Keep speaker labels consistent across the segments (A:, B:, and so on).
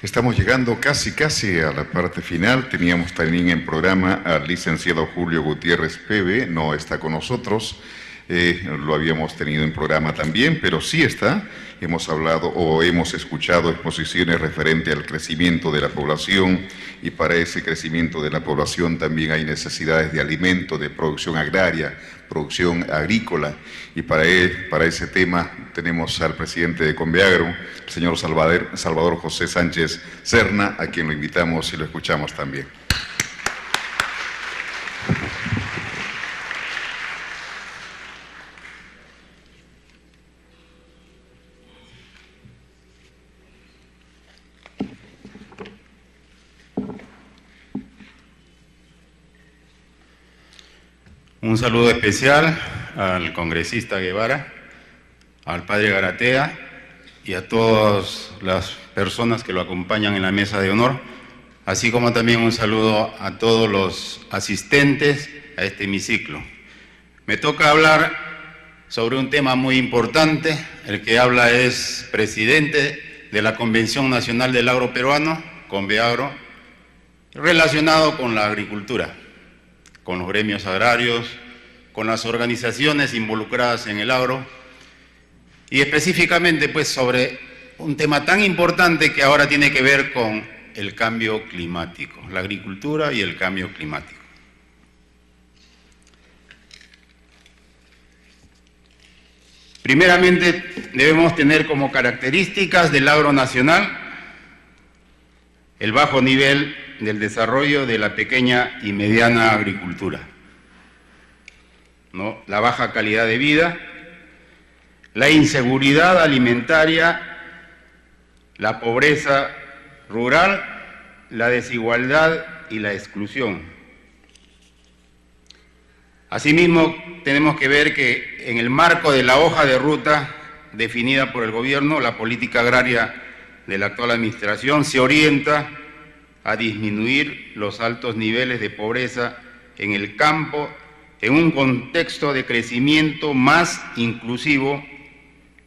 A: Estamos llegando casi a la parte final. Teníamos también en programa al licenciado Julio Gutiérrez Pebe, no está con nosotros. Lo habíamos tenido en programa también, pero sí está. Hemos hablado o hemos escuchado exposiciones referente al crecimiento de la población, y para ese crecimiento de la población también hay necesidades de alimento, de producción agraria, producción agrícola, y para ese tema tenemos al presidente de Conveagro, el señor Salvador José Sánchez Serna, a quien lo invitamos y lo escuchamos también.
B: Un saludo especial al congresista Guevara, al padre Garatea y a todas las personas que lo acompañan en la mesa de honor, así como también un saludo a todos los asistentes a este hemiciclo. Me toca hablar sobre un tema muy importante. El que habla es presidente de la Convención Nacional del Agro Peruano, Conveagro, relacionado con la agricultura, con los gremios agrarios, con las organizaciones involucradas en el agro, y específicamente pues sobre un tema tan importante que ahora tiene que ver con el cambio climático, la agricultura y el cambio climático. Primeramente debemos tener como características del agro nacional el bajo nivel del desarrollo de la pequeña y mediana agricultura, ¿no? La baja calidad de vida, la inseguridad alimentaria, la pobreza rural, la desigualdad y la exclusión. Asimismo, tenemos que ver que en el marco de la hoja de ruta definida por el gobierno, la política agraria de la actual administración se orienta a disminuir los altos niveles de pobreza en el campo en un contexto de crecimiento más inclusivo,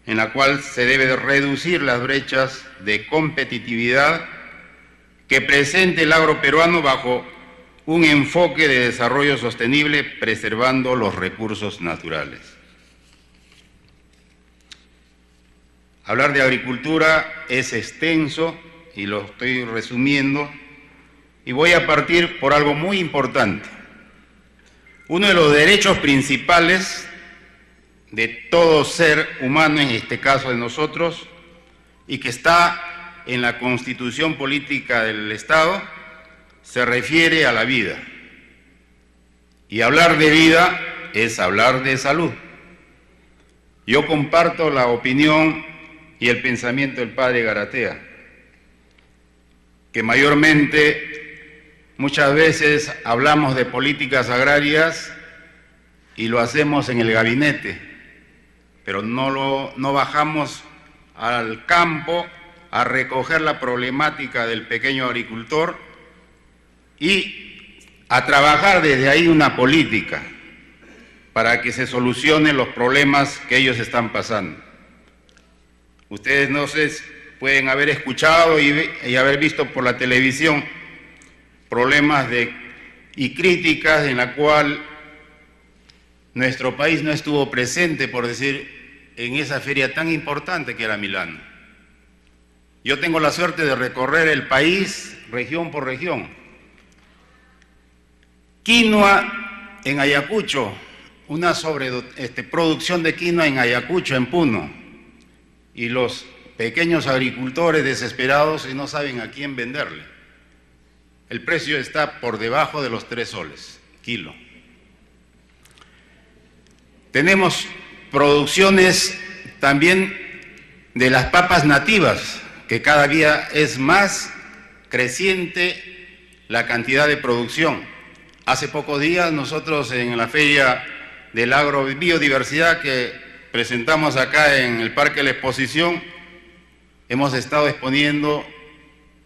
B: en la cual se debe de reducir las brechas de competitividad que presente el agro peruano bajo un enfoque de desarrollo sostenible, preservando los recursos naturales. Hablar de agricultura es extenso y lo estoy resumiendo, y voy a partir por algo muy importante. Uno de los derechos principales de todo ser humano, en este caso de nosotros, y que está en la Constitución Política del Estado, se refiere a la vida. Y hablar de vida es hablar de salud. Yo comparto la opinión y el pensamiento del padre Garatea, que mayormente muchas veces hablamos de políticas agrarias y lo hacemos en el gabinete, pero no bajamos al campo a recoger la problemática del pequeño agricultor y a trabajar desde ahí una política para que se solucionen los problemas que ellos están pasando. Ustedes no sé, pueden haber escuchado y haber visto por la televisión problemas y críticas en la cual nuestro país no estuvo presente, por decir, en esa feria tan importante que era Milano. Yo tengo la suerte de recorrer el país región por región. Quinoa en Ayacucho, una producción de quinoa en Ayacucho, en Puno, y los pequeños agricultores desesperados y no saben a quién venderle. El precio está por debajo de los 3 soles kilo. Tenemos producciones también de las papas nativas, que cada día es más creciente la cantidad de producción. Hace pocos días nosotros en la Feria del Agrobiodiversidad que presentamos acá en el Parque de la Exposición, hemos estado exponiendo,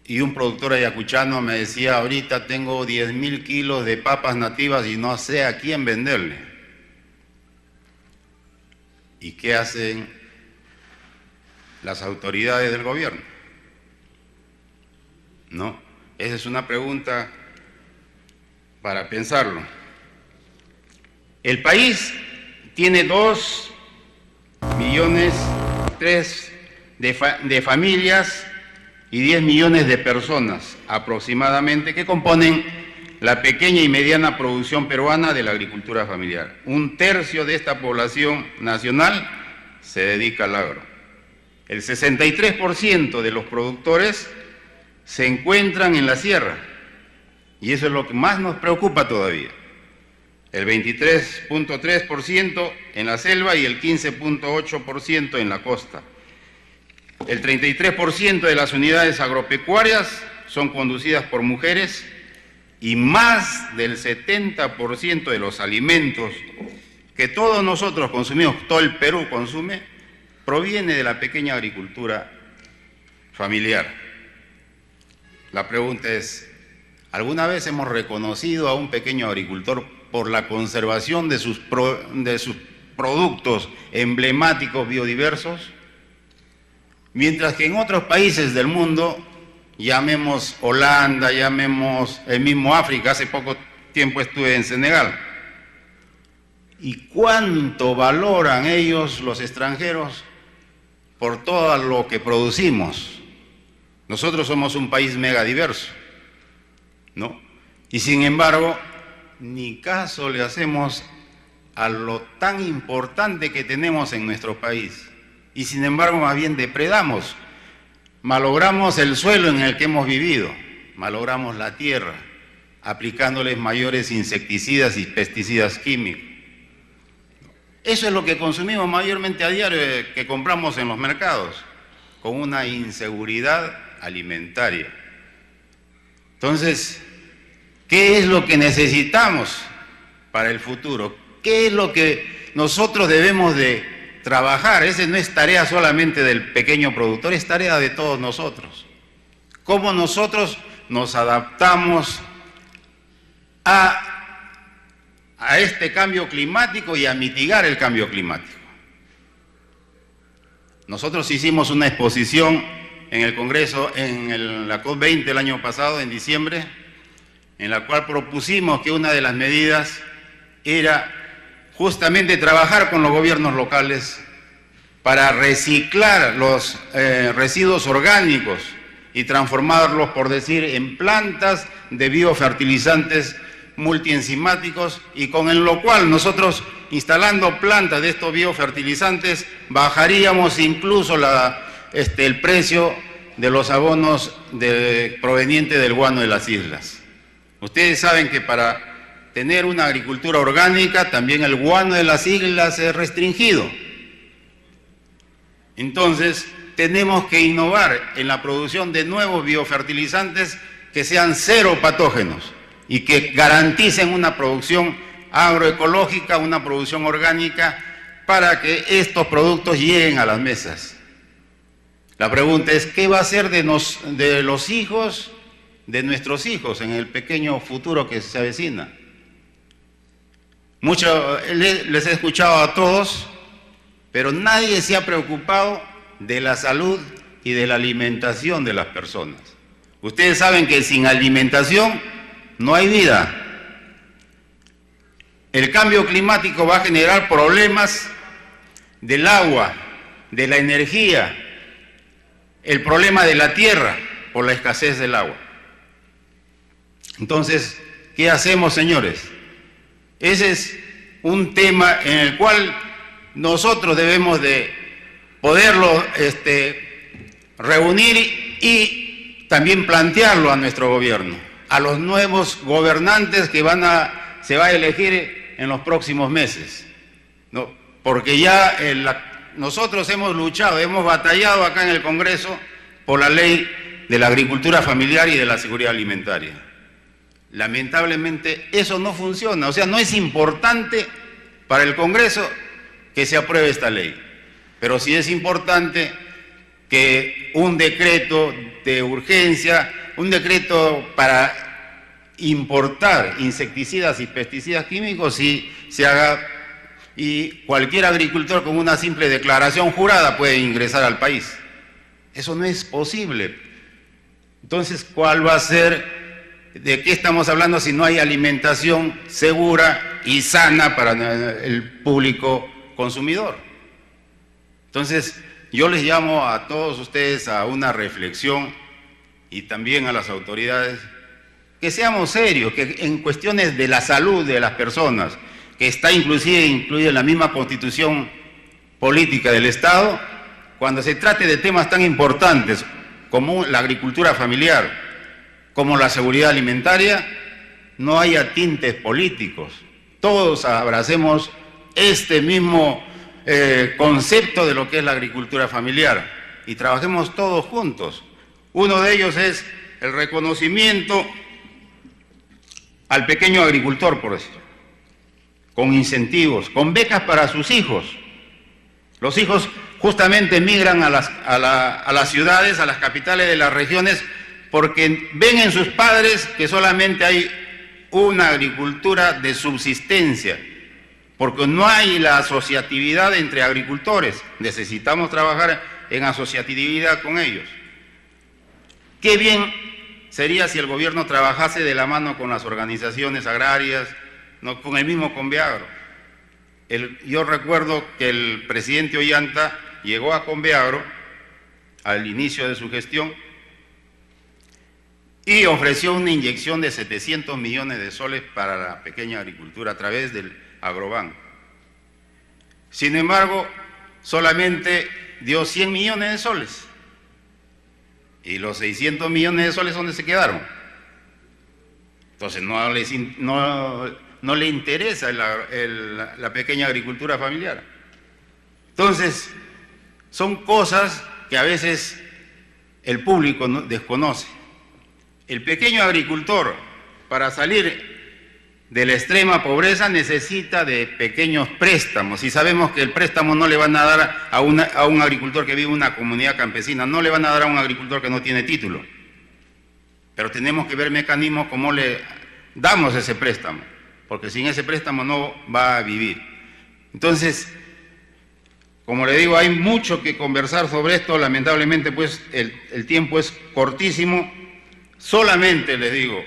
B: y un productor ayacuchano me decía, ahorita tengo 10.000 kilos de papas nativas y no sé a quién venderle. ¿Y qué hacen las autoridades del gobierno? ¿no? Esa es una pregunta para pensarlo. El país tiene 2,3 millones de familias y 10 millones de personas aproximadamente que componen la pequeña y mediana producción peruana de la agricultura familiar. 1/3 de esta población nacional se dedica al agro. El 63% de los productores se encuentran en la sierra, y eso es lo que más nos preocupa todavía. El 23,3% en la selva y el 15,8% en la costa. El 33% de las unidades agropecuarias son conducidas por mujeres y más del 70% de los alimentos que todos nosotros consumimos, todo el Perú consume, proviene de la pequeña agricultura familiar. La pregunta es, ¿alguna vez hemos reconocido a un pequeño agricultor por la conservación de sus productos emblemáticos biodiversos? Mientras que en otros países del mundo, llamemos Holanda, llamemos el mismo África, hace poco tiempo estuve en Senegal, ¿y cuánto valoran ellos, los extranjeros, por todo lo que producimos? Nosotros somos un país megadiverso, ¿no? Y sin embargo, ni caso le hacemos a lo tan importante que tenemos en nuestro país. Y sin embargo, más bien depredamos, malogramos el suelo en el que hemos vivido, malogramos la tierra, aplicándoles mayores insecticidas y pesticidas químicos. Eso es lo que consumimos mayormente a diario, que compramos en los mercados, con una inseguridad alimentaria. Entonces, ¿qué es lo que necesitamos para el futuro? ¿Qué es lo que nosotros debemos de trabajar? Esa no es tarea solamente del pequeño productor, es tarea de todos nosotros. ¿Cómo nosotros nos adaptamos a este cambio climático y a mitigar el cambio climático? Nosotros hicimos una exposición en el Congreso, en la COP20 el año pasado, en diciembre, en la cual propusimos que una de las medidas era justamente trabajar con los gobiernos locales para reciclar los residuos orgánicos y transformarlos, por decir, en plantas de biofertilizantes multienzimáticos, y con lo cual nosotros, instalando plantas de estos biofertilizantes, bajaríamos incluso el precio de los abonos provenientes del guano de las islas. Ustedes saben que para tener una agricultura orgánica, también el guano de las islas es restringido. Entonces, tenemos que innovar en la producción de nuevos biofertilizantes que sean cero patógenos y que garanticen una producción agroecológica, una producción orgánica, para que estos productos lleguen a las mesas. La pregunta es, ¿qué va a ser de los hijos de nuestros hijos en el pequeño futuro que se avecina? Les he escuchado a todos, pero nadie se ha preocupado de la salud y de la alimentación de las personas. Ustedes saben que sin alimentación no hay vida. El cambio climático va a generar problemas del agua, de la energía, el problema de la tierra por la escasez del agua. Entonces, ¿qué hacemos, señores? Ese es un tema en el cual nosotros debemos de poderlo reunir y también plantearlo a nuestro gobierno, a los nuevos gobernantes que se va a elegir en los próximos meses, ¿no? Porque ya nosotros hemos luchado, hemos batallado acá en el Congreso por la ley de la agricultura familiar y de la seguridad alimentaria. Lamentablemente eso no funciona, o sea, no es importante para el Congreso que se apruebe esta ley, pero sí es importante que un decreto de urgencia, un decreto para importar insecticidas y pesticidas químicos, sí se haga, y cualquier agricultor con una simple declaración jurada puede ingresar al país. Eso no es posible. Entonces, ¿cuál va a ser? ¿De qué estamos hablando si no hay alimentación segura y sana para el público consumidor? Entonces, yo les llamo a todos ustedes a una reflexión y también a las autoridades, que seamos serios, que en cuestiones de la salud de las personas, que está inclusive incluida en la misma Constitución política del Estado, cuando se trate de temas tan importantes como la agricultura familiar, como la seguridad alimentaria, no haya tintes políticos. Todos abracemos este mismo concepto de lo que es la agricultura familiar y trabajemos todos juntos. Uno de ellos es el reconocimiento al pequeño agricultor, por decirlo, con incentivos, con becas para sus hijos. Los hijos justamente migran a las ciudades, a las capitales de las regiones, porque ven en sus padres que solamente hay una agricultura de subsistencia, porque no hay la asociatividad entre agricultores. Necesitamos trabajar en asociatividad con ellos. Qué bien sería si el gobierno trabajase de la mano con las organizaciones agrarias, no, con el mismo Conveagro. Yo recuerdo que el presidente Ollanta llegó a Conveagro al inicio de su gestión y ofreció una inyección de 700 millones de soles para la pequeña agricultura a través del Agroban. Sin embargo, solamente dio 100 millones de soles. ¿Y los 600 millones de soles dónde se quedaron? Entonces no le interesa la pequeña agricultura familiar. Entonces, son cosas que a veces el público desconoce. El pequeño agricultor, para salir de la extrema pobreza, necesita de pequeños préstamos, y sabemos que el préstamo no le van a dar a un agricultor que vive en una comunidad campesina, no le van a dar a un agricultor que no tiene título. Pero tenemos que ver mecanismos cómo le damos ese préstamo, porque sin ese préstamo no va a vivir. Entonces, como le digo, hay mucho que conversar sobre esto. Lamentablemente, pues, el tiempo es cortísimo. Solamente les digo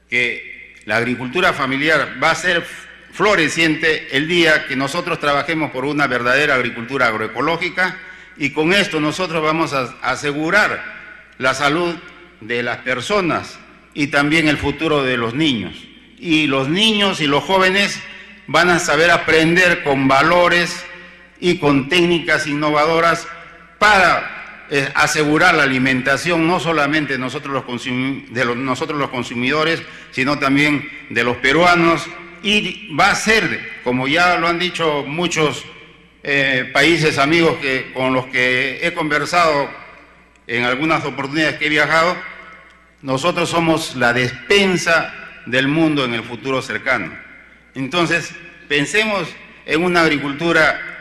B: que la agricultura familiar va a ser floreciente el día que nosotros trabajemos por una verdadera agricultura agroecológica, y con esto nosotros vamos a asegurar la salud de las personas y también el futuro de los niños. Y los niños y los jóvenes van a saber aprender con valores y con técnicas innovadoras para asegurar la alimentación, no solamente de nosotros los consumidores, sino también de los peruanos. Y va a ser, como ya lo han dicho muchos países amigos con los que he conversado en algunas oportunidades que he viajado, nosotros somos la despensa del mundo en el futuro cercano. Entonces, pensemos en una agricultura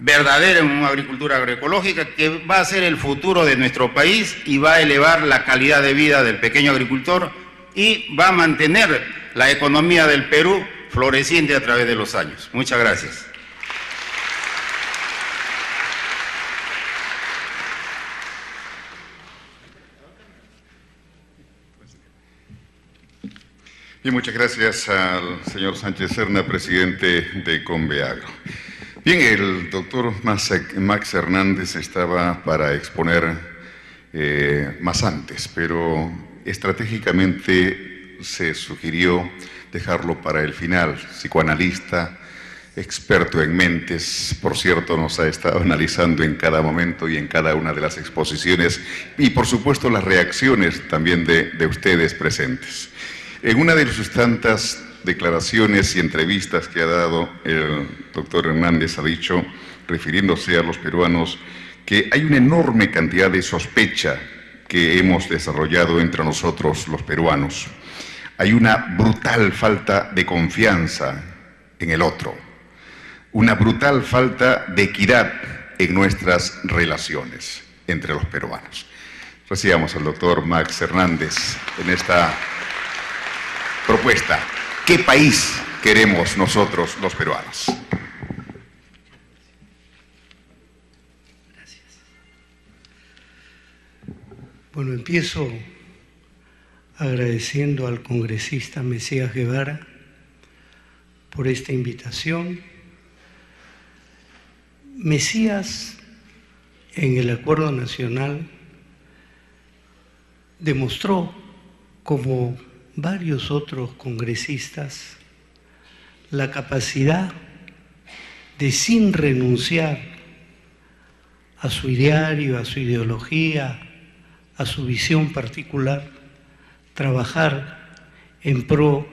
B: verdadera, en una agricultura agroecológica que va a ser el futuro de nuestro país y va a elevar la calidad de vida del pequeño agricultor y va a mantener la economía del Perú floreciente a través de los años. Muchas gracias.
A: Bien, muchas gracias al señor Sánchez Serna, presidente de Conveagro. Bien, el doctor Max Hernández estaba para exponer más antes, pero estratégicamente se sugirió dejarlo para el final. Psicoanalista, experto en mentes, por cierto, nos ha estado analizando en cada momento y en cada una de las exposiciones, y por supuesto las reacciones también de ustedes presentes. En una de sus tantas declaraciones y entrevistas que ha dado, el doctor Hernández ha dicho, refiriéndose a los peruanos, que hay una enorme cantidad de sospecha que hemos desarrollado entre nosotros los peruanos. Hay una brutal falta de confianza en el otro, una brutal falta de equidad en nuestras relaciones entre los peruanos. Recibamos al doctor Max Hernández en esta propuesta. ¿Qué país queremos nosotros los peruanos?
C: Gracias. Bueno, empiezo agradeciendo al congresista Mesías Guevara por esta invitación. Mesías, en el Acuerdo Nacional, demostró, como varios otros congresistas, la capacidad de, sin renunciar a su ideario, a su ideología, a su visión particular, trabajar en pro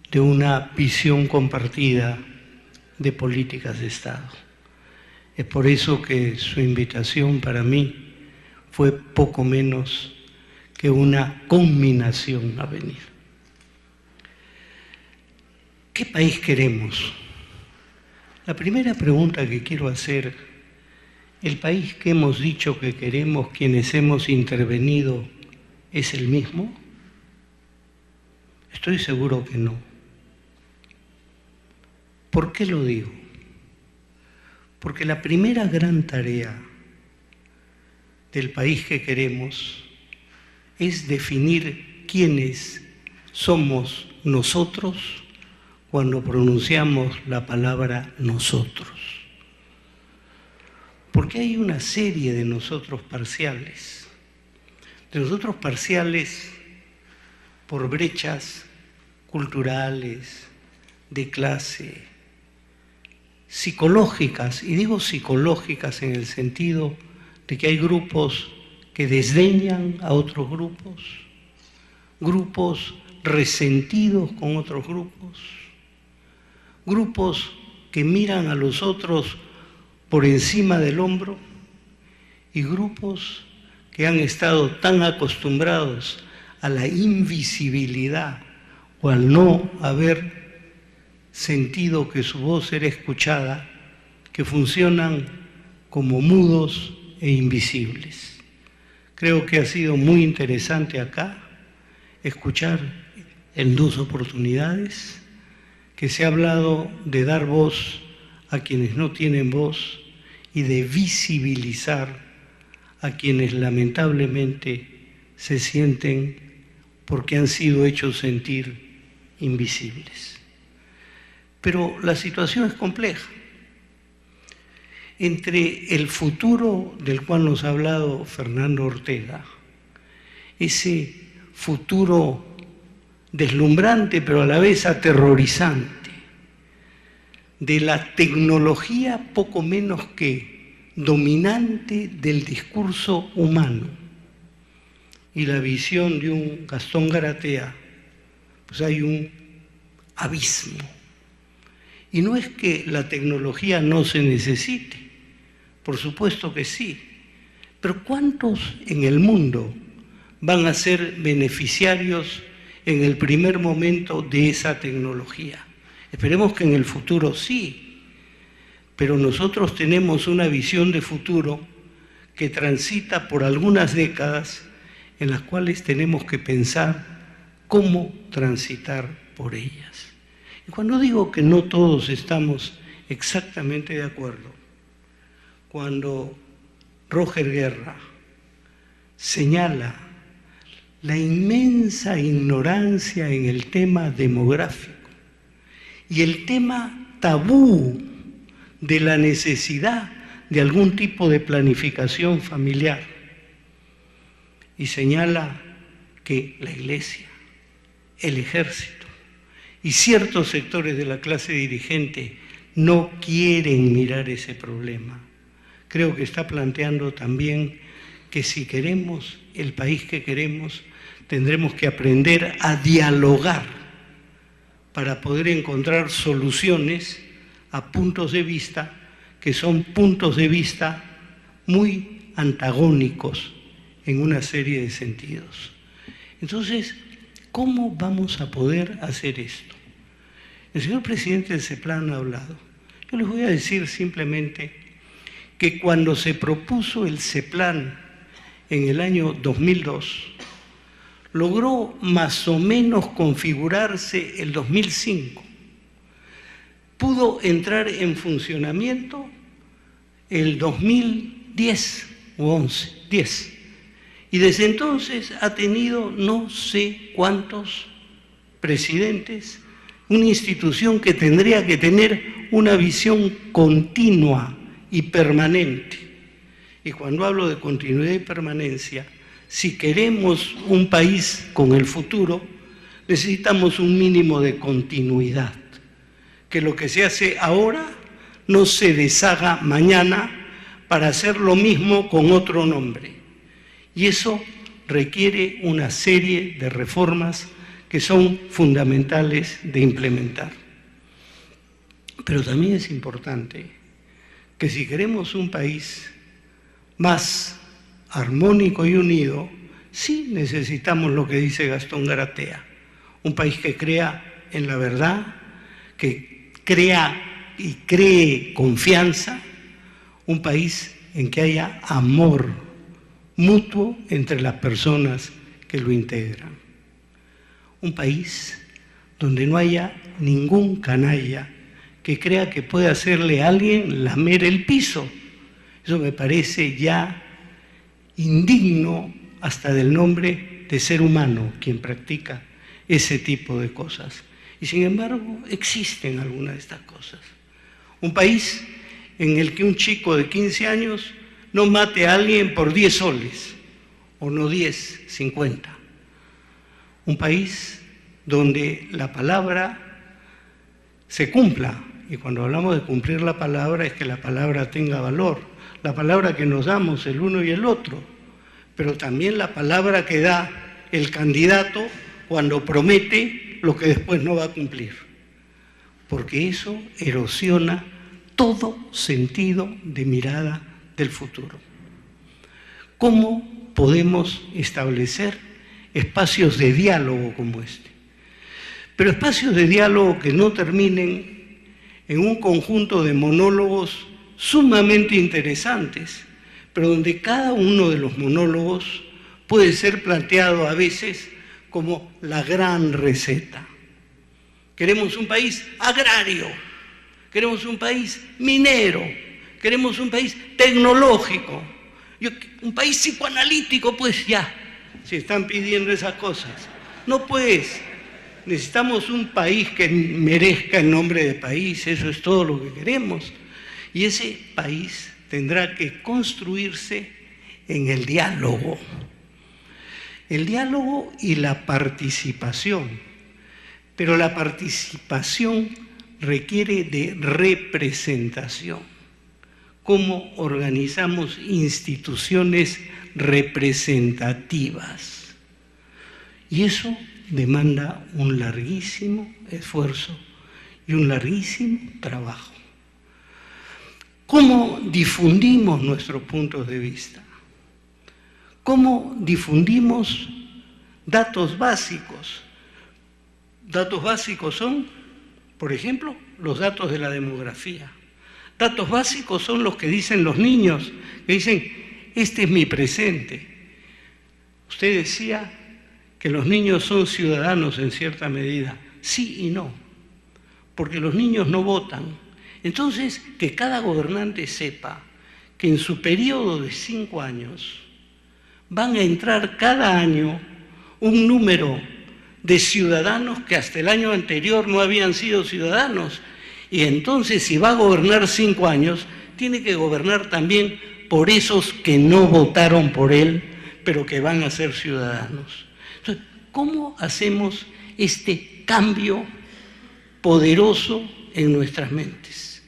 C: de una visión compartida de políticas de Estado. Es por eso que su invitación para mí fue poco menos que una conminación a venir. ¿Qué país queremos? La primera pregunta que quiero hacer: ¿el país que hemos dicho que queremos quienes hemos intervenido es el mismo? Estoy seguro que no. ¿Por qué lo digo? Porque la primera gran tarea del país que queremos es definir quiénes somos nosotros cuando pronunciamos la palabra nosotros. Porque hay una serie de nosotros parciales. De nosotros parciales por brechas culturales, de clase, psicológicas, y digo psicológicas en el sentido de que hay grupos que desdeñan a otros grupos, grupos resentidos con otros grupos, grupos que miran a los otros por encima del hombro, y grupos que han estado tan acostumbrados a la invisibilidad o al no haber sentido que su voz era escuchada, que funcionan como mudos e invisibles. Creo que ha sido muy interesante acá escuchar en dos oportunidades que se ha hablado de dar voz a quienes no tienen voz y de visibilizar a quienes lamentablemente se sienten porque han sido hechos sentir invisibles. Pero la situación es compleja. Entre el futuro del cual nos ha hablado Fernando Ortega, ese futuro deslumbrante pero a la vez aterrorizante, de la tecnología poco menos que dominante del discurso humano, y la visión de un Gastón Garatea, pues hay un abismo. Y no es que la tecnología no se necesite, por supuesto que sí, pero ¿cuántos en el mundo van a ser beneficiarios en el primer momento de esa tecnología? Esperemos que en el futuro sí, pero nosotros tenemos una visión de futuro que transita por algunas décadas en las cuales tenemos que pensar cómo transitar por ellas. Y cuando digo que no todos estamos exactamente de acuerdo, cuando Roger Guerra señala la inmensa ignorancia en el tema demográfico y el tema tabú de la necesidad de algún tipo de planificación familiar, y señala que la Iglesia, el Ejército y ciertos sectores de la clase dirigente no quieren mirar ese problema, creo que está planteando también que si queremos el país que queremos, tendremos que aprender a dialogar para poder encontrar soluciones a puntos de vista que son puntos de vista muy antagónicos en una serie de sentidos. Entonces, ¿cómo vamos a poder hacer esto? El señor presidente del CEPLAN ha hablado. Yo les voy a decir simplemente que cuando se propuso el CEPLAN en el año 2002, logró más o menos configurarse el 2005. Pudo entrar en funcionamiento el 2010 o 11, 10. Y desde entonces ha tenido no sé cuántos presidentes, una institución que tendría que tener una visión continua y permanente. Y cuando hablo de continuidad y permanencia, si queremos un país con el futuro, necesitamos un mínimo de continuidad. Que lo que se hace ahora no se deshaga mañana para hacer lo mismo con otro nombre. Y eso requiere una serie de reformas que son fundamentales de implementar. Pero también es importante que si queremos un país más armónico y unido, sí necesitamos lo que dice Gastón Garatea, un país que crea en la verdad, que crea y cree confianza, un país en que haya amor mutuo entre las personas que lo integran. Un país donde no haya ningún canalla que crea que puede hacerle a alguien lamer el piso. Eso me parece ya indigno hasta del nombre de ser humano quien practica ese tipo de cosas. Y sin embargo existen algunas de estas cosas. Un país en el que un chico de 15 años no mate a alguien por 10 soles, o no 10, 50. Un país donde la palabra se cumpla, y cuando hablamos de cumplir la palabra es que la palabra tenga valor, la palabra que nos damos el uno y el otro, pero también la palabra que da el candidato cuando promete lo que después no va a cumplir, porque eso erosiona todo sentido de mirada del futuro. ¿Cómo podemos establecer espacios de diálogo como este? Pero espacios de diálogo que no terminen en un conjunto de monólogos sumamente interesantes, pero donde cada uno de los monólogos puede ser planteado a veces como la gran receta. Queremos un país agrario, queremos un país minero, queremos un país tecnológico, un país psicoanalítico, pues ya, se están pidiendo esas cosas. No pues, necesitamos un país que merezca el nombre de país, eso es todo lo que queremos. Y ese país tendrá que construirse en el diálogo. El diálogo y la participación. Pero la participación requiere de representación. ¿Cómo organizamos instituciones representativas? Y eso demanda un larguísimo esfuerzo y un larguísimo trabajo. ¿Cómo difundimos nuestros puntos de vista? ¿Cómo difundimos datos básicos? Datos básicos son, por ejemplo, los datos de la demografía. Datos básicos son los que dicen los niños, que dicen, este es mi presente. Usted decía que los niños son ciudadanos en cierta medida. Sí y no, porque los niños no votan. Entonces, que cada gobernante sepa que en su periodo de 5 años van a entrar cada año un número de ciudadanos que hasta el año anterior no habían sido ciudadanos. Y entonces, si va a gobernar 5 años, tiene que gobernar también por esos que no votaron por él, pero que van a ser ciudadanos. Entonces, ¿cómo hacemos este cambio poderoso en nuestras mentes?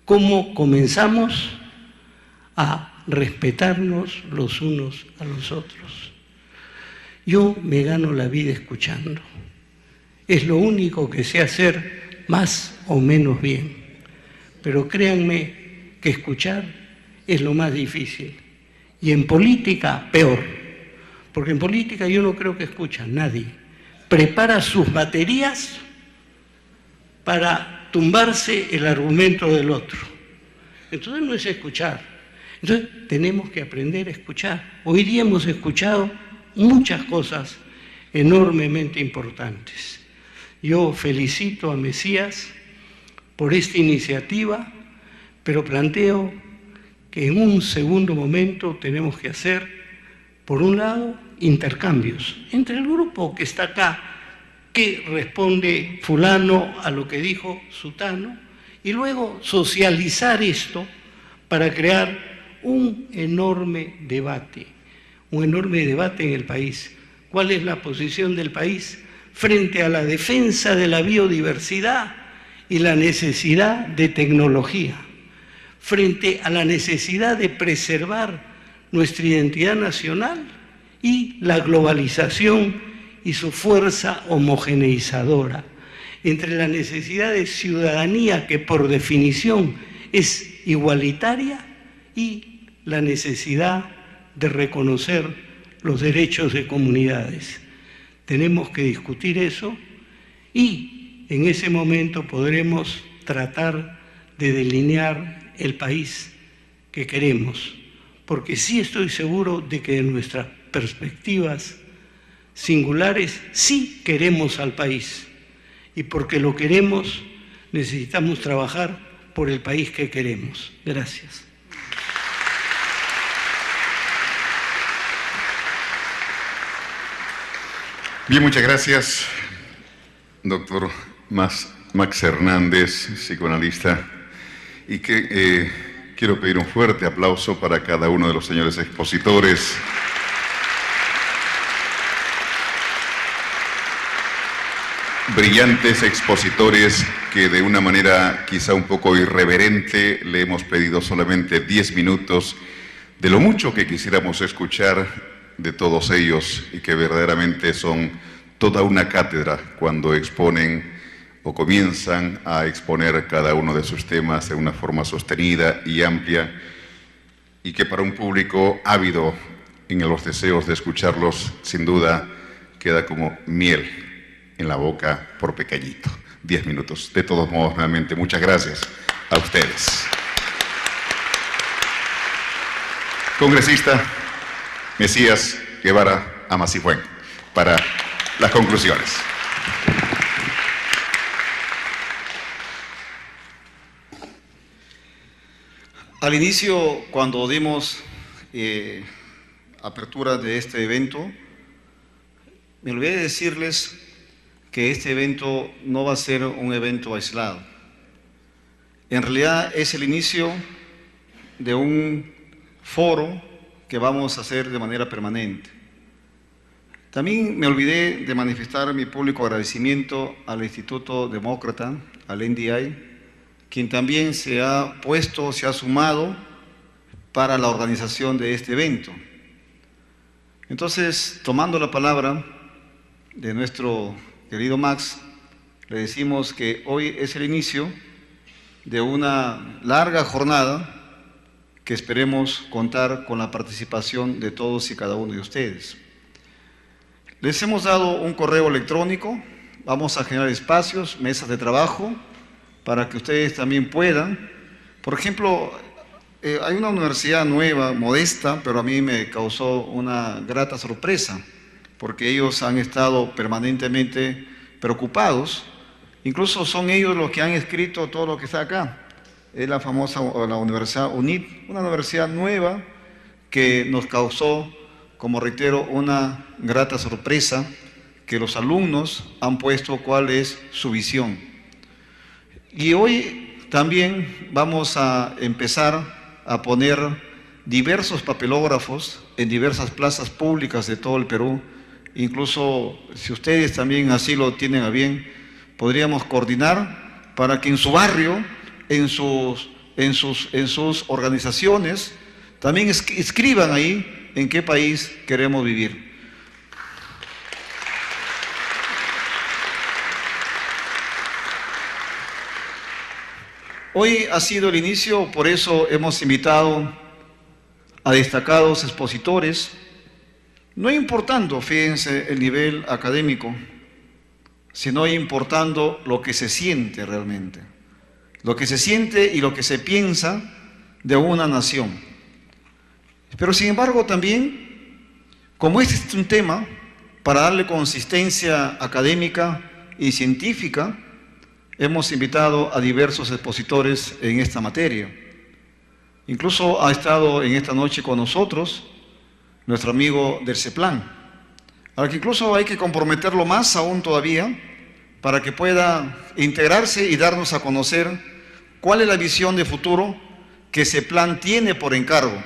C: ¿Cómo comenzamos a respetarnos los unos a los otros? Yo me gano la vida escuchando. Es lo único que sé hacer más o menos bien. Pero créanme que escuchar es lo más difícil. Y en política, peor. Porque en política yo no creo que escucha nadie. Prepara sus baterías para tumbarse el argumento del otro. Entonces no es escuchar. Entonces tenemos que aprender a escuchar. Hoy día hemos escuchado muchas cosas enormemente importantes. Yo felicito a Mesías por esta iniciativa, pero planteo que en un segundo momento tenemos que hacer Por un lado, intercambios entre el grupo que está acá, que responde fulano a lo que dijo sutano, y luego socializar esto para crear un enorme debate en el país. ¿Cuál es la posición del país frente a la defensa de la biodiversidad y la necesidad de tecnología, frente a la necesidad de preservar nuestra identidad nacional y la globalización y su fuerza homogeneizadora, entre la necesidad de ciudadanía que por definición es igualitaria y la necesidad de reconocer los derechos de comunidades? Tenemos que discutir eso y en ese momento podremos tratar de delinear el país que queremos, porque sí estoy seguro de que de nuestras perspectivas singulares sí queremos al país, y porque lo queremos necesitamos trabajar por el país que queremos. Gracias.
A: Bien, muchas gracias, doctor Max Hernández, psicoanalista, y que quiero pedir un fuerte aplauso para cada uno de los señores expositores. Brillantes expositores que de una manera quizá un poco irreverente le hemos pedido solamente 10 minutos de lo mucho que quisiéramos escuchar de todos ellos y que verdaderamente son toda una cátedra cuando exponen o comienzan a exponer cada uno de sus temas de una forma sostenida y amplia, y que para un público ávido en los deseos de escucharlos, sin duda, queda como miel en la boca por pequeñito. 10 minutos. De todos modos, nuevamente, muchas gracias a ustedes. Congresista Mesías Guevara Amasifuen, para las conclusiones.
D: Al inicio, cuando dimos apertura de este evento, me olvidé de decirles que este evento no va a ser un evento aislado. En realidad es el inicio de un foro que vamos a hacer de manera permanente. También me olvidé de manifestar mi público agradecimiento al Instituto Demócrata, al NDI, quien también se ha sumado para la organización de este evento. Entonces, tomando la palabra de nuestro querido Max, le decimos que hoy es el inicio de una larga jornada que esperemos contar con la participación de todos y cada uno de ustedes. Les hemos dado un correo electrónico, vamos a generar espacios, mesas de trabajo, para que ustedes también puedan. Por ejemplo, hay una universidad nueva, modesta, pero a mí me causó una grata sorpresa, porque ellos han estado permanentemente preocupados, incluso son ellos los que han escrito todo lo que está acá. Es la famosa la Universidad UNIT, una universidad nueva que nos causó, como reitero, una grata sorpresa, que los alumnos han puesto cuál es su visión. Y hoy también vamos a empezar a poner diversos papelógrafos en diversas plazas públicas de todo el Perú. Incluso, si ustedes también así lo tienen a bien, podríamos coordinar para que en su barrio, en sus organizaciones, también escriban ahí en qué país queremos vivir. Hoy ha sido el inicio, por eso hemos invitado a destacados expositores, no importando, fíjense, el nivel académico, sino importando lo que se siente realmente, lo que se siente y lo que se piensa de una nación. Pero sin embargo también, como este es un tema para darle consistencia académica y científica, hemos invitado a diversos expositores en esta materia. Incluso ha estado en esta noche con nosotros nuestro amigo del CEPLAN, al que incluso hay que comprometerlo más aún todavía para que pueda integrarse y darnos a conocer cuál es la visión de futuro que CEPLAN tiene por encargo.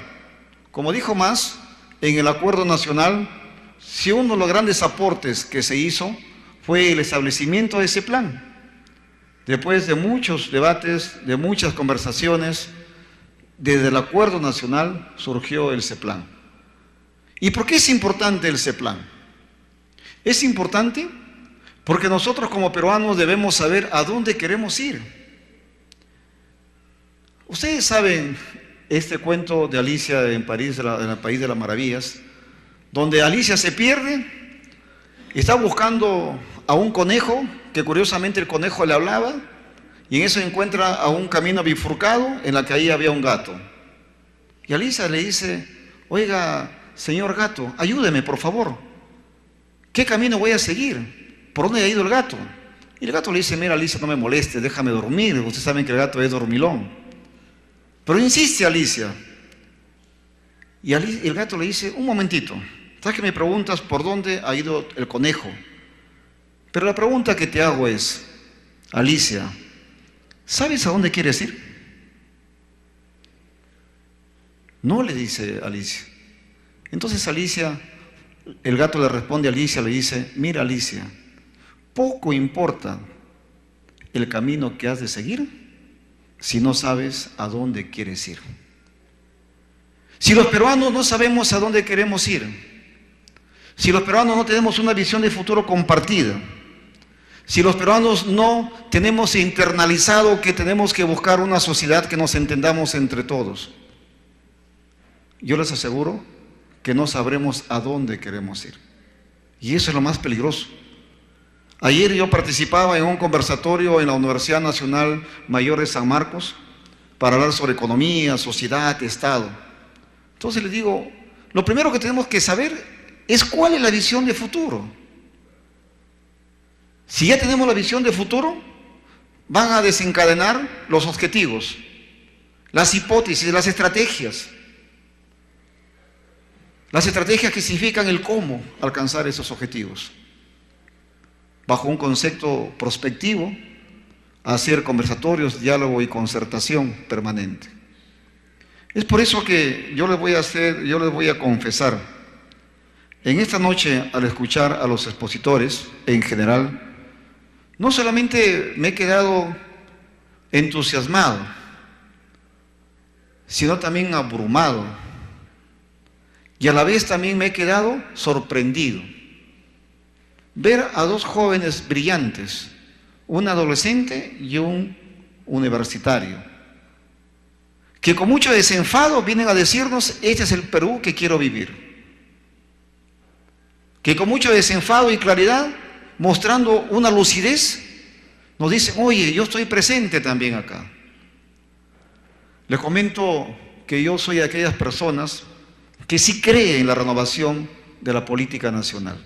D: Como dijo Mas, en el acuerdo nacional, si uno de los grandes aportes que se hizo fue el establecimiento de CEPLAN. Después de muchos debates, de muchas conversaciones, desde el acuerdo nacional surgió el CEPLAN. ¿Y por qué es importante el CEPLAN? Es importante porque nosotros como peruanos debemos saber a dónde queremos ir. Ustedes saben este cuento de Alicia en París, en el País de las Maravillas, donde Alicia se pierde, está buscando a un conejo, que curiosamente el conejo le hablaba, y en eso encuentra a un camino bifurcado en la que ahí había un gato. Y Alicia le dice: oiga, señor gato, ayúdeme por favor, ¿qué camino voy a seguir? ¿Por dónde ha ido el gato? Y el gato le dice: mira Alicia, no me moleste, déjame dormir, ustedes saben que el gato es dormilón. Pero insiste Alicia, y el gato le dice: un momentito, sabes que me preguntas por dónde ha ido el conejo, pero la pregunta que te hago es: Alicia, ¿sabes a dónde quieres ir? No, le dice Alicia. Entonces Alicia, el gato le responde a Alicia, le dice: mira Alicia, poco importa el camino que has de seguir si no sabes a dónde quieres ir. Si los peruanos no sabemos a dónde queremos ir, si los peruanos no tenemos una visión de futuro compartida, si los peruanos no tenemos internalizado que tenemos que buscar una sociedad que nos entendamos entre todos, yo les aseguro que no sabremos a dónde queremos ir. Y eso es lo más peligroso. Ayer yo participaba en un conversatorio en la Universidad Nacional Mayor de San Marcos para hablar sobre economía, sociedad, Estado. Entonces les digo, lo primero que tenemos que saber es cuál es la visión de futuro. Si ya tenemos la visión de futuro, van a desencadenar los objetivos, las hipótesis, las estrategias. Las estrategias que significan el cómo alcanzar esos objetivos. Bajo un concepto prospectivo, hacer conversatorios, diálogo y concertación permanente. Es por eso que yo les voy a confesar, en esta noche al escuchar a los expositores en general, no solamente me he quedado entusiasmado, sino también abrumado, y a la vez también me he quedado sorprendido. Ver a dos jóvenes brillantes, un adolescente y un universitario, que con mucho desenfado vienen a decirnos: este es el Perú que quiero vivir. Que con mucho desenfado y claridad, mostrando una lucidez, nos dicen: oye, yo estoy presente también acá. Les comento que yo soy de aquellas personas que sí cree en la renovación de la política nacional,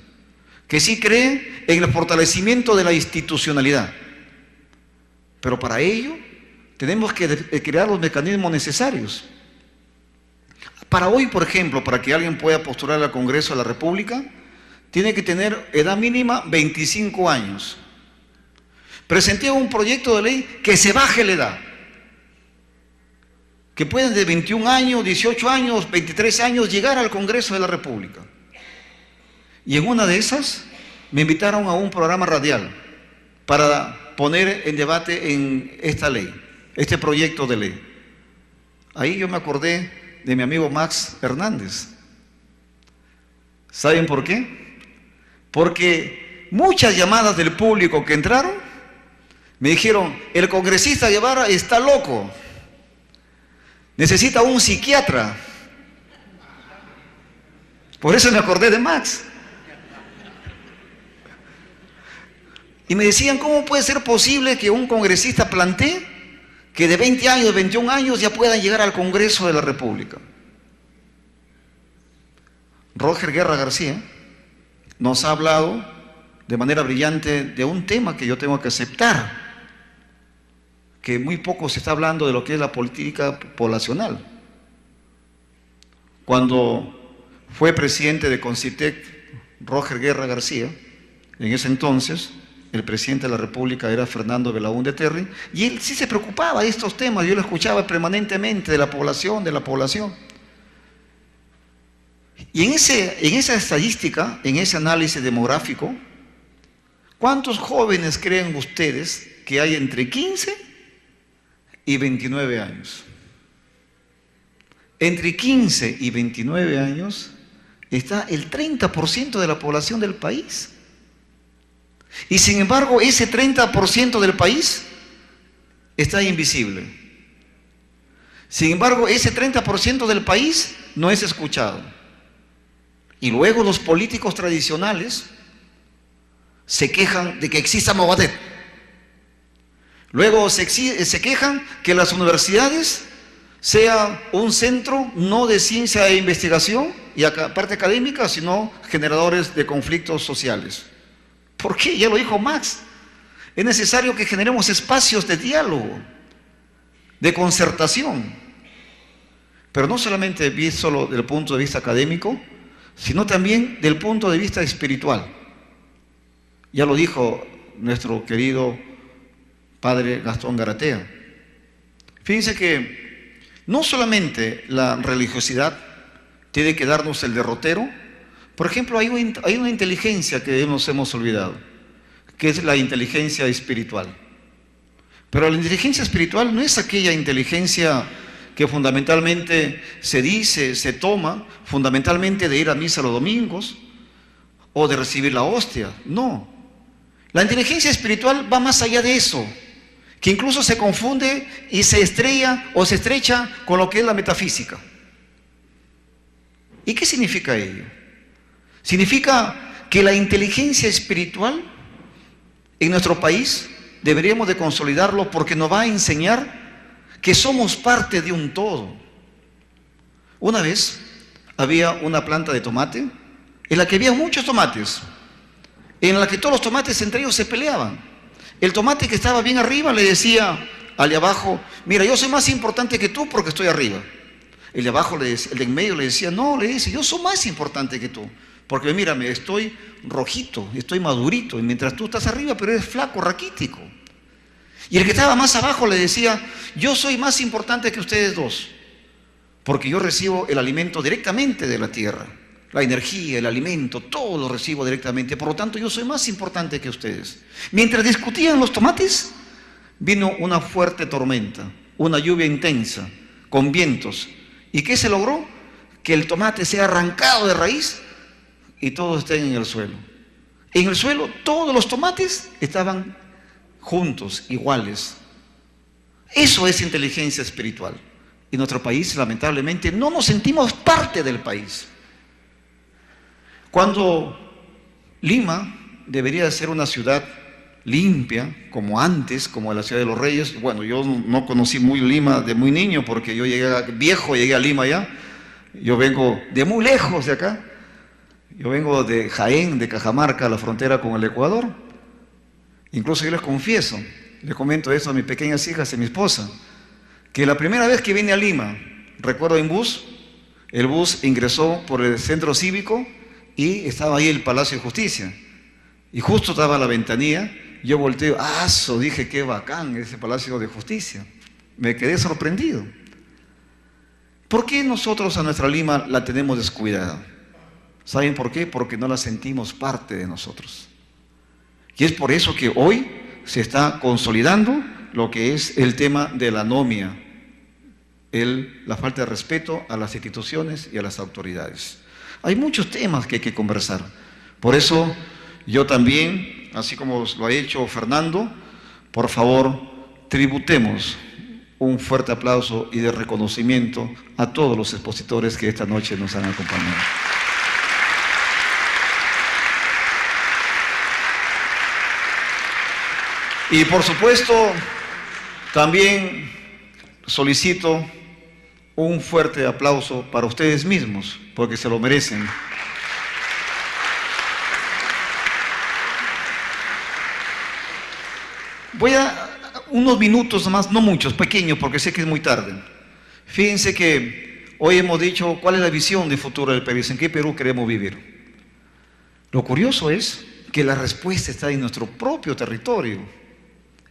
D: que sí cree en el fortalecimiento de la institucionalidad. Pero para ello tenemos que crear los mecanismos necesarios. Para hoy, por ejemplo, para que alguien pueda postular al Congreso de la República, tiene que tener edad mínima 25 años. Presenté un proyecto de ley que se baje la edad, que pueden de 21 años, 18 años, 23 años llegar al Congreso de la República. Y en una de esas me invitaron a un programa radial para poner en debate en esta ley, este proyecto de ley. Ahí yo me acordé de mi amigo Max Hernández. ¿Saben por qué? Porque muchas llamadas del público que entraron me dijeron: el congresista Guevara está loco, necesita un psiquiatra. Por eso me acordé de Max. Y me decían: ¿cómo puede ser posible que un congresista plantee que de 20 años, 21 años ya puedan llegar al Congreso de la República? Roger Guerra García nos ha hablado de manera brillante de un tema que yo tengo que aceptar, que muy poco se está hablando de lo que es la política poblacional. Cuando fue presidente de Concitec Roger Guerra García. En ese entonces, el presidente de la República era Fernando Belaúnde Terry, y él sí se preocupaba de estos temas. Yo lo escuchaba permanentemente de la población. Y en esa estadística, en ese análisis demográfico, ¿cuántos jóvenes creen ustedes que hay entre 15 y 29 años? Entre 15 y 29 años está el 30% de la población del país. Y sin embargo, ese 30% del país está invisible. Sin embargo, ese 30% del país no es escuchado. Y luego los políticos tradicionales se quejan de que exista Movadef. Luego se quejan que las universidades sean un centro no de ciencia e investigación y parte académica, sino generadores de conflictos sociales. ¿Por qué? Ya lo dijo Marx. Es necesario que generemos espacios de diálogo, de concertación. Pero no solamente visto desde el punto de vista académico, sino también del punto de vista espiritual. Ya lo dijo nuestro querido padre Gastón Garatea. Fíjense que no solamente la religiosidad tiene que darnos el derrotero. Por ejemplo, hay una inteligencia que nos hemos olvidado, que es la inteligencia espiritual. Pero la inteligencia espiritual no es aquella inteligencia que fundamentalmente se toma fundamentalmente de ir a misa los domingos o de recibir la hostia. No. La inteligencia espiritual va más allá de eso, que incluso se confunde y se estrella o se estrecha con lo que es la metafísica. ¿Y qué significa ello? Significa que la inteligencia espiritual en nuestro país deberíamos de consolidarlo, porque nos va a enseñar que somos parte de un todo. Una vez había una planta de tomate en la que había muchos tomates, en la que todos los tomates entre ellos se peleaban. El tomate que estaba bien arriba le decía al de abajo: mira, yo soy más importante que tú porque estoy arriba. El de abajo, el de en medio le decía: no, le dice, yo soy más importante que tú porque mírame, estoy rojito, estoy madurito, y mientras tú estás arriba, pero eres flaco, raquítico. Y el que estaba más abajo le decía: yo soy más importante que ustedes dos, porque yo recibo el alimento directamente de la tierra, la energía, el alimento, todo lo recibo directamente, por lo tanto yo soy más importante que ustedes. Mientras discutían los tomates, vino una fuerte tormenta, una lluvia intensa, con vientos. ¿Y qué se logró? Que el tomate sea arrancado de raíz y todos estén en el suelo. En el suelo todos los tomates estaban juntos, iguales. Eso es inteligencia espiritual. En nuestro país, lamentablemente, no nos sentimos parte del país. Cuando Lima debería ser una ciudad limpia, como antes, como la ciudad de los Reyes. Bueno, yo no conocí muy Lima de muy niño, porque yo llegué a Lima ya. Yo vengo de muy lejos de acá. Yo vengo de Jaén, de Cajamarca, la frontera con el Ecuador. Incluso yo les confieso, les comento eso a mis pequeñas hijas y a mi esposa, que la primera vez que vine a Lima, recuerdo en bus, el bus ingresó por el centro cívico y estaba ahí el Palacio de Justicia. Y justo estaba la ventanilla, yo volteo, dije, qué bacán ese Palacio de Justicia. Me quedé sorprendido. ¿Por qué nosotros a nuestra Lima la tenemos descuidada? ¿Saben por qué? Porque no la sentimos parte de nosotros. Y es por eso que hoy se está consolidando lo que es el tema de la anomia, la falta de respeto a las instituciones y a las autoridades. Hay muchos temas que hay que conversar. Por eso yo también, así como lo ha hecho Fernando, por favor, tributemos un fuerte aplauso y de reconocimiento a todos los expositores que esta noche nos han acompañado. Y por supuesto, también solicito un fuerte aplauso para ustedes mismos, porque se lo merecen. Voy a unos minutos más, no muchos, pequeños, porque sé que es muy tarde. Fíjense que hoy hemos dicho cuál es la visión de futuro del Perú, en qué Perú queremos vivir. Lo curioso es que la respuesta está en nuestro propio territorio,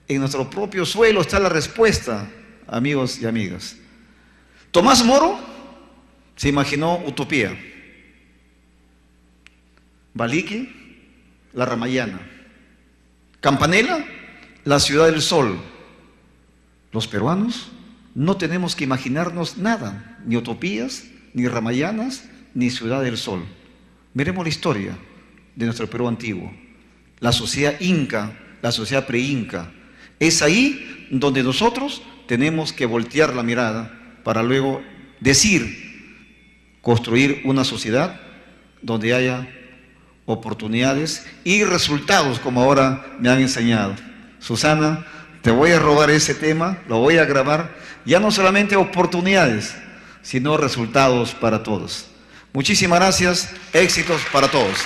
D: en nuestro propio suelo está la respuesta, amigos y amigas. Tomás Moro se imaginó utopía. Baliki, la Ramayana. Campanella, la ciudad del sol. Los peruanos no tenemos que imaginarnos nada, ni utopías, ni ramayanas, ni ciudad del sol. Veremos la historia de nuestro Perú antiguo, la sociedad inca, la sociedad pre-inca. Es ahí donde nosotros tenemos que voltear la mirada para luego construir una sociedad donde haya oportunidades y resultados, como ahora me han enseñado. Susana, te voy a robar ese tema, lo voy a grabar, ya no solamente oportunidades, sino resultados para todos. Muchísimas gracias, éxitos para todos.